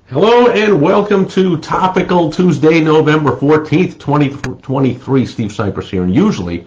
Hello and welcome to Topical Tuesday, November 14th, 2023. Steve Sipress here. And usually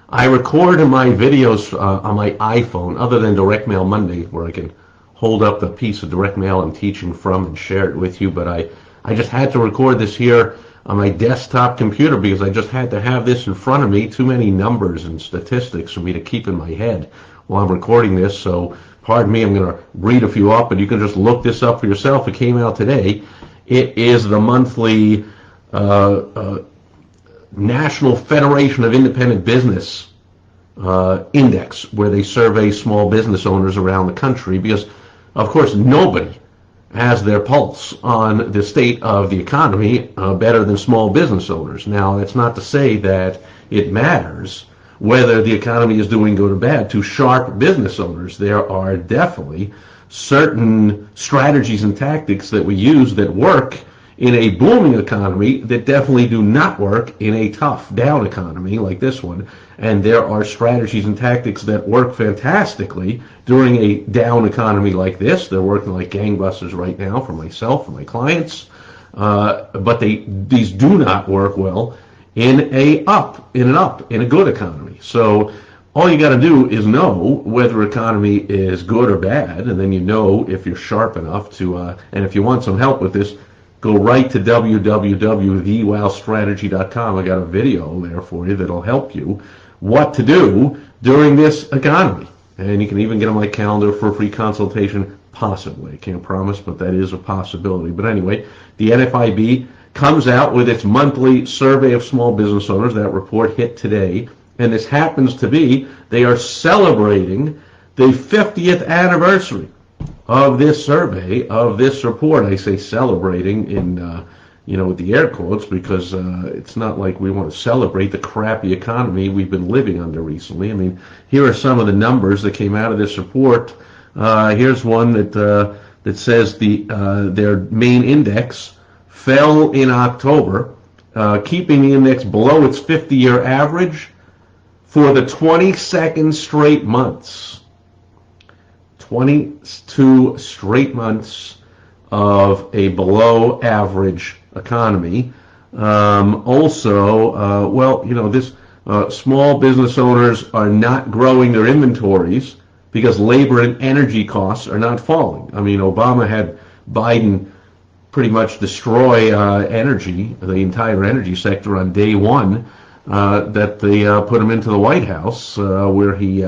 I record my videos on my iPhone, other than Direct Mail Monday, where I can hold up the piece of direct mail I'm teaching from and share it with you. But I just had to record this here on my desktop computer because I just had to have this in front of me. Too many numbers and statistics for me to keep in my head while I'm recording this. So pardon me, I'm going to read a few up, and you can just look this up for yourself. It came out today. It is the monthly National Federation of Independent Business index, where they survey small business owners around the country, because, of course, nobody has their pulse on the state of the economy better than small business owners. Now, that's not to say that it matters whether the economy is doing good or bad to sharp business owners. There are definitely certain strategies and tactics that we use that work in a booming economy that definitely do not work in a tough down economy like this one. And there are strategies and tactics that work fantastically during a down economy like this. They're working like gangbusters right now for myself and my clients. But these do not work well in a good economy. So all you got to do is know whether economy is good or bad, and then you know if you're sharp enough to, and if you want some help with this, go right to www.thewowstrategy.com. I got a video there for you that'll help you what to do during this economy. And you can even get on my calendar for a free consultation, possibly. I can't promise, but that is a possibility. But anyway, the NFIB comes out with its monthly survey of small business owners. That report hit today, and this happens to be, they are celebrating the 50th anniversary of this survey, of this report. I say celebrating in, with the air quotes, because it's not like we want to celebrate the crappy economy we've been living under recently. I mean, here are some of the numbers that came out of this report. Here's one that says their main index fell in October, keeping the index below its 50-year average for the 22nd straight months. 22 straight months of a below average economy. Small business owners are not growing their inventories because labor and energy costs are not falling. I mean, Obama had Biden pretty much destroy energy, the entire energy sector on day one that they put him into the White House, where he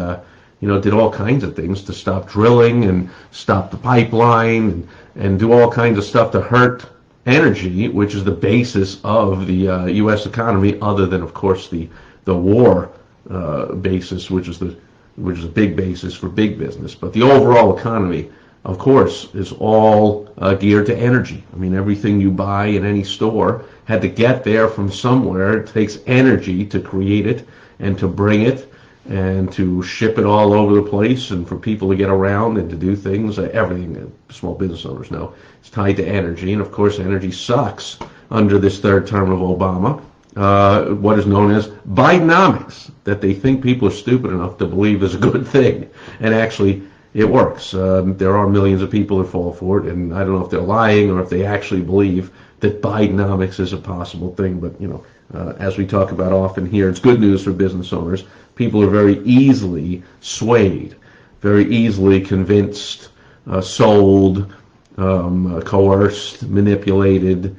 did all kinds of things to stop drilling and stop the pipeline and do all kinds of stuff to hurt energy, which is the basis of the U.S. economy, other than, of course, the war basis, which is a big basis for big business. But the overall economy, of course, is all geared to energy. I mean, everything you buy in any store had to get there from somewhere. It takes energy to create it and to bring it and to ship it all over the place, and for people to get around and to do things. Everything that small business owners know is tied to energy. And of course, energy sucks under this third term of Obama. What is known as Bidenomics, that they think people are stupid enough to believe is a good thing. And actually, it works. There are millions of people that fall for it, and I don't know if they're lying or if they actually believe that Bidenomics is a possible thing. But, as we talk about often here, it's good news for business owners. People are very easily swayed, very easily convinced, sold, coerced, manipulated,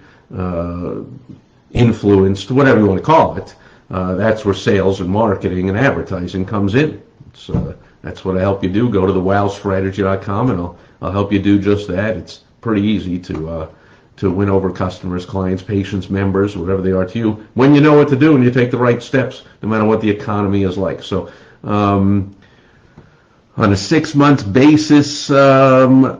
influenced, whatever you want to call it. That's where sales and marketing and advertising comes in. That's what I help you do. Go to thewowstrategy.com, and I'll help you do just that. It's pretty easy to win over customers, clients, patients, members, whatever they are to you, when you know what to do and you take the right steps, no matter what the economy is like. So on a 6-month basis, the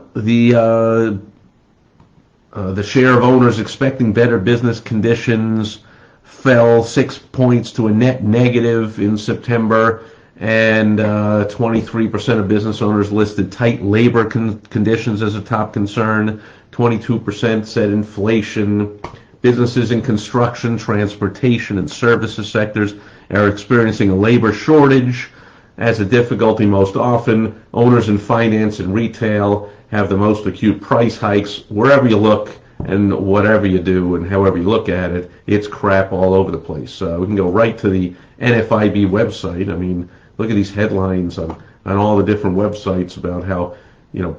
share of owners expecting better business conditions fell 6 points to a net negative in September, and 23% of business owners listed tight labor conditions as a top concern. 22% said inflation. Businesses in construction, transportation, and services sectors are experiencing a labor shortage as a difficulty most often. Owners in finance and retail have the most acute price hikes wherever you look and whatever you do and however you look at it. It's crap all over the place. We can go right to the NFIB website. I mean, look at these headlines on all the different websites about how,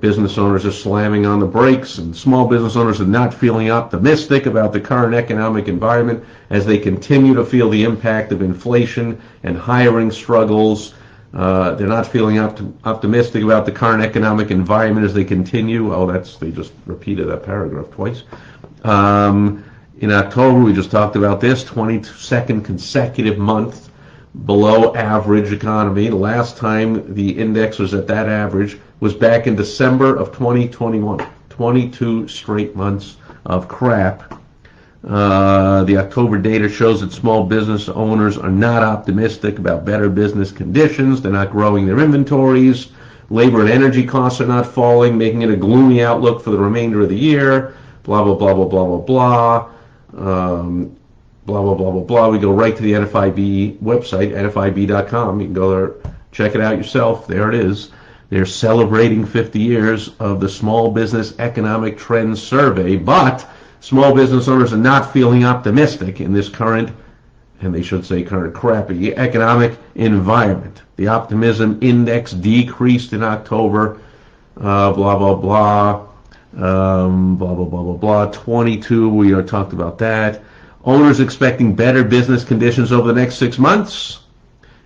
business owners are slamming on the brakes and small business owners are not feeling optimistic about the current economic environment as they continue to feel the impact of inflation and hiring struggles. They're not feeling optimistic about the current economic environment as they continue. They just repeated that paragraph twice. In October, we just talked about this, 22nd consecutive month below average economy. The last time the index was at that average was back in December of 2021. 22 straight months of crap. The October data shows that small business owners are not optimistic about better business conditions. They're not growing their inventories. Labor and energy costs are not falling, making it a gloomy outlook for the remainder of the year. Blah, blah, blah, blah, blah, blah, blah. Blah, blah, blah, blah, blah. We go right to the NFIB website, nfib.com. You can go there, check it out yourself. There it is. They're celebrating 50 years of the Small Business Economic Trends Survey, but small business owners are not feeling optimistic in this current, and they should say current crappy, economic environment. The optimism index decreased in October, blah, blah, blah, blah, blah, blah, blah, blah. 22, we talked about that. Owners expecting better business conditions over the next 6 months.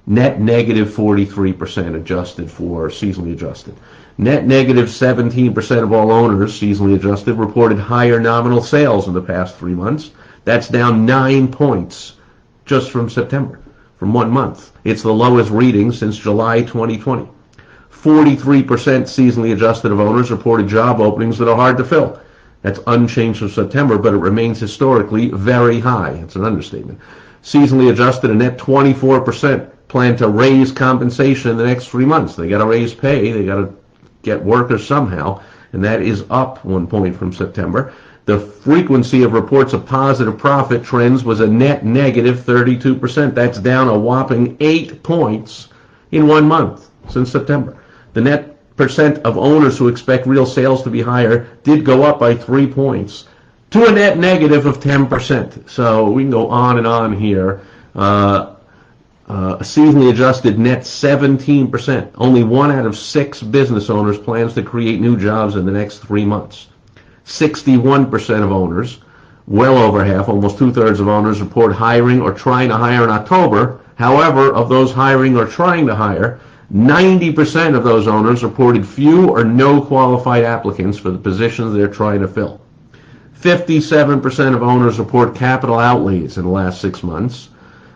Net negative 43% adjusted for seasonally adjusted. Net negative 17% of all owners, seasonally adjusted, reported higher nominal sales in the past 3 months. That's down 9 points just from September, from 1 month. It's the lowest reading since July 2020. 43% seasonally adjusted of owners reported job openings that are hard to fill. That's unchanged from September, but it remains historically very high. It's an understatement. Seasonally adjusted, a net 24% plan to raise compensation in the next 3 months. They got to raise pay. They got to get workers somehow, and that is up 1 point from September. The frequency of reports of positive profit trends was a net negative 32%. That's down a whopping 8 points in 1 month since September. The net percent of owners who expect real sales to be higher did go up by 3 points to a net negative of 10%. So we can go on and on here. Seasonally adjusted net 17%. Only 1 out of 6 business owners plans to create new jobs in the next 3 months. 61% of owners, well over half, almost 2/3 of owners report hiring or trying to hire in October. However, of those hiring or trying to hire, 90% of those owners reported few or no qualified applicants for the positions they're trying to fill. 57% of owners report capital outlays in the last 6 months.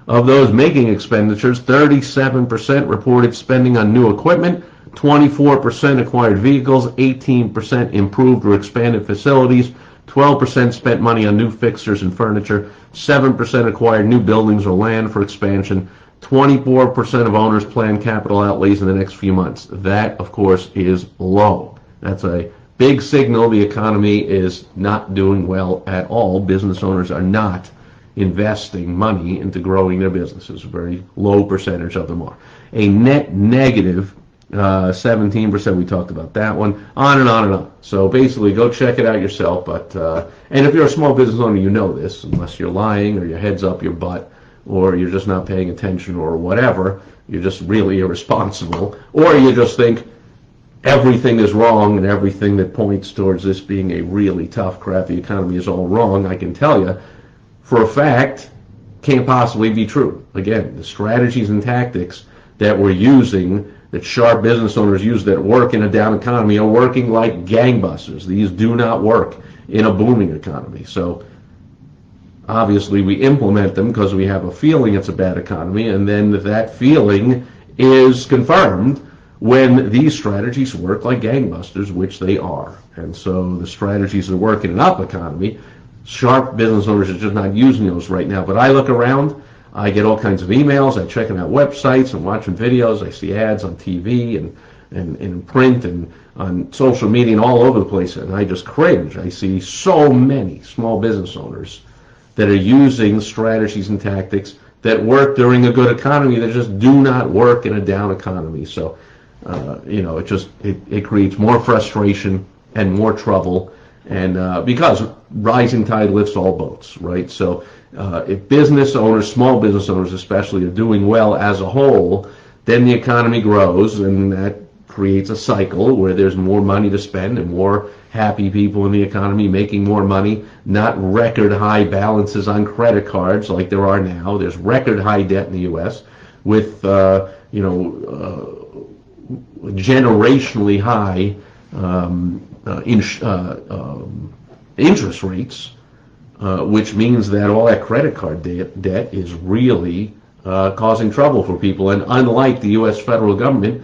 Of those making expenditures, 37% reported spending on new equipment, 24% acquired vehicles, 18% improved or expanded facilities, 12% spent money on new fixtures and furniture, 7% acquired new buildings or land for expansion, 24% of owners plan capital outlays in the next few months. That, of course, is low. That's a big signal the economy is not doing well at all. Business owners are not investing money into growing their businesses. A very low percentage of them are. A net negative 17%, we talked about that one, on and on and on. So basically, go check it out yourself. But and if you're a small business owner, you know this, unless you're lying or your head's up your butt, or you're just not paying attention or whatever. You're just really irresponsible, or you just think everything is wrong and everything that points towards this being a really tough, crappy economy is all wrong. I can tell you, for a fact, can't possibly be true. Again, the strategies and tactics that we're using, that sharp business owners use that work in a down economy, are working like gangbusters. These do not work in a booming economy. So obviously we implement them because we have a feeling it's a bad economy, and then that feeling is confirmed when these strategies work like gangbusters, which they are. And so the strategies that work in an up economy, sharp business owners are just not using those right now. But I look around, I get all kinds of emails, I'm checking out websites, I'm watching videos, I see ads on TV and in print and on social media and all over the place, and I just cringe. I see so many small business owners that are using strategies and tactics that work during a good economy that just do not work in a down economy. So, it creates more frustration and more trouble. And because rising tide lifts all boats, right? So if business owners, small business owners especially, are doing well as a whole, then the economy grows, and that creates a cycle where there's more money to spend and more happy people in the economy making more money, not record high balances on credit cards like there are now. There's record high debt in the U.S. with, generationally high interest rates, which means that all that credit card debt is really causing trouble for people. And unlike the U.S. federal government,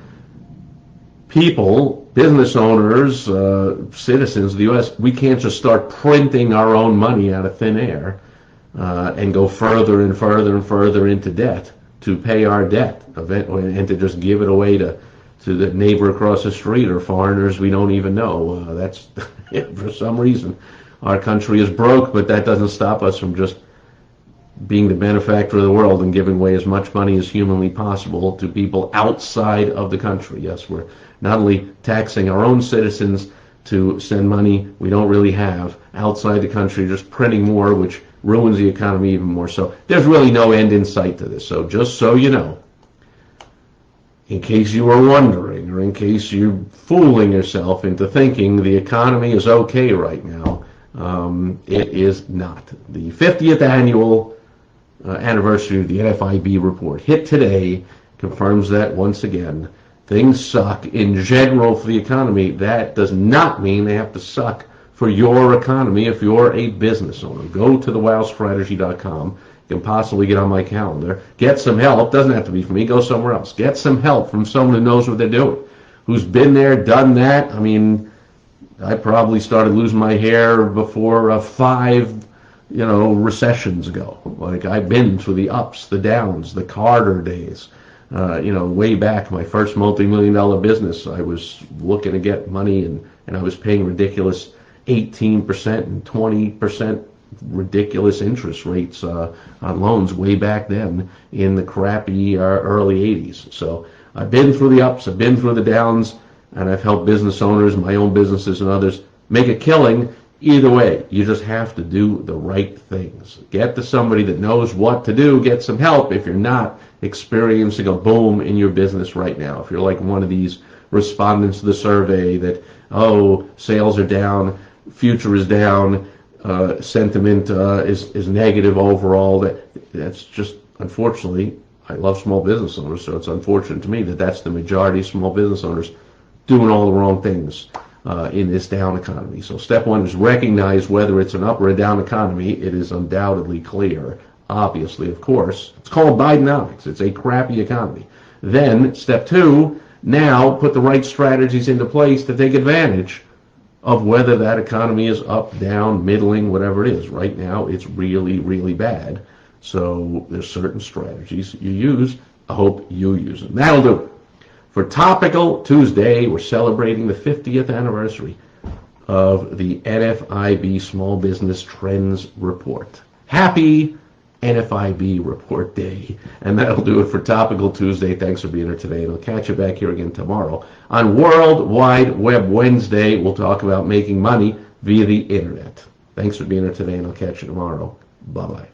people, business owners, citizens of the U.S., we can't just start printing our own money out of thin air and go further and further and further into debt to pay our debt and to just give it away to the neighbor across the street or foreigners we don't even know. That's for some reason our country is broke, but that doesn't stop us from just being the benefactor of the world and giving away as much money as humanly possible to people outside of the country. Yes, we're not only taxing our own citizens to send money we don't really have outside the country, just printing more, which ruins the economy even more. So there's really no end in sight to this. So just so you know, in case you were wondering, or in case you're fooling yourself into thinking the economy is okay right now, it is not. The 50th annual anniversary of the NFIB report hit today confirms that once again. Things suck in general for the economy. That does not mean they have to suck for your economy if you're a business owner. Go to thewowstrategy.com. You can possibly get on my calendar. Get some help. Doesn't have to be from me. Go somewhere else. Get some help from someone who knows what they're doing, who's been there, done that. I mean, I probably started losing my hair before 5 recessions ago. Like, I've been through the ups, the downs, the Carter days. Way back, my first multi-million-dollar business, I was looking to get money, and I was paying ridiculous 18% and 20% ridiculous interest rates on loans way back then in the crappy early 80s. So I've been through the ups, I've been through the downs, and I've helped business owners, my own businesses and others, make a killing. Either way, you just have to do the right things. Get to somebody that knows what to do. Get some help if you're not experiencing a boom in your business right now. If you're like one of these respondents to the survey that, sales are down, future is down, sentiment is negative overall, that's just, unfortunately, I love small business owners, so it's unfortunate to me that that's the majority of small business owners doing all the wrong things in this down economy. So step one is recognize whether it's an up or a down economy. It is undoubtedly clear, obviously, of course. It's called Bidenomics. It's a crappy economy. Then step two, now put the right strategies into place to take advantage of whether that economy is up, down, middling, whatever it is. Right now, it's really, really bad. So there's certain strategies you use. I hope you use them. That'll do it. For Topical Tuesday, we're celebrating the 50th anniversary of the NFIB Small Business Trends Report. Happy NFIB Report Day. And that'll do it for Topical Tuesday. Thanks for being here today, and I'll catch you back here again tomorrow. On World Wide Web Wednesday, we'll talk about making money via the internet. Thanks for being here today, and I'll catch you tomorrow. Bye-bye.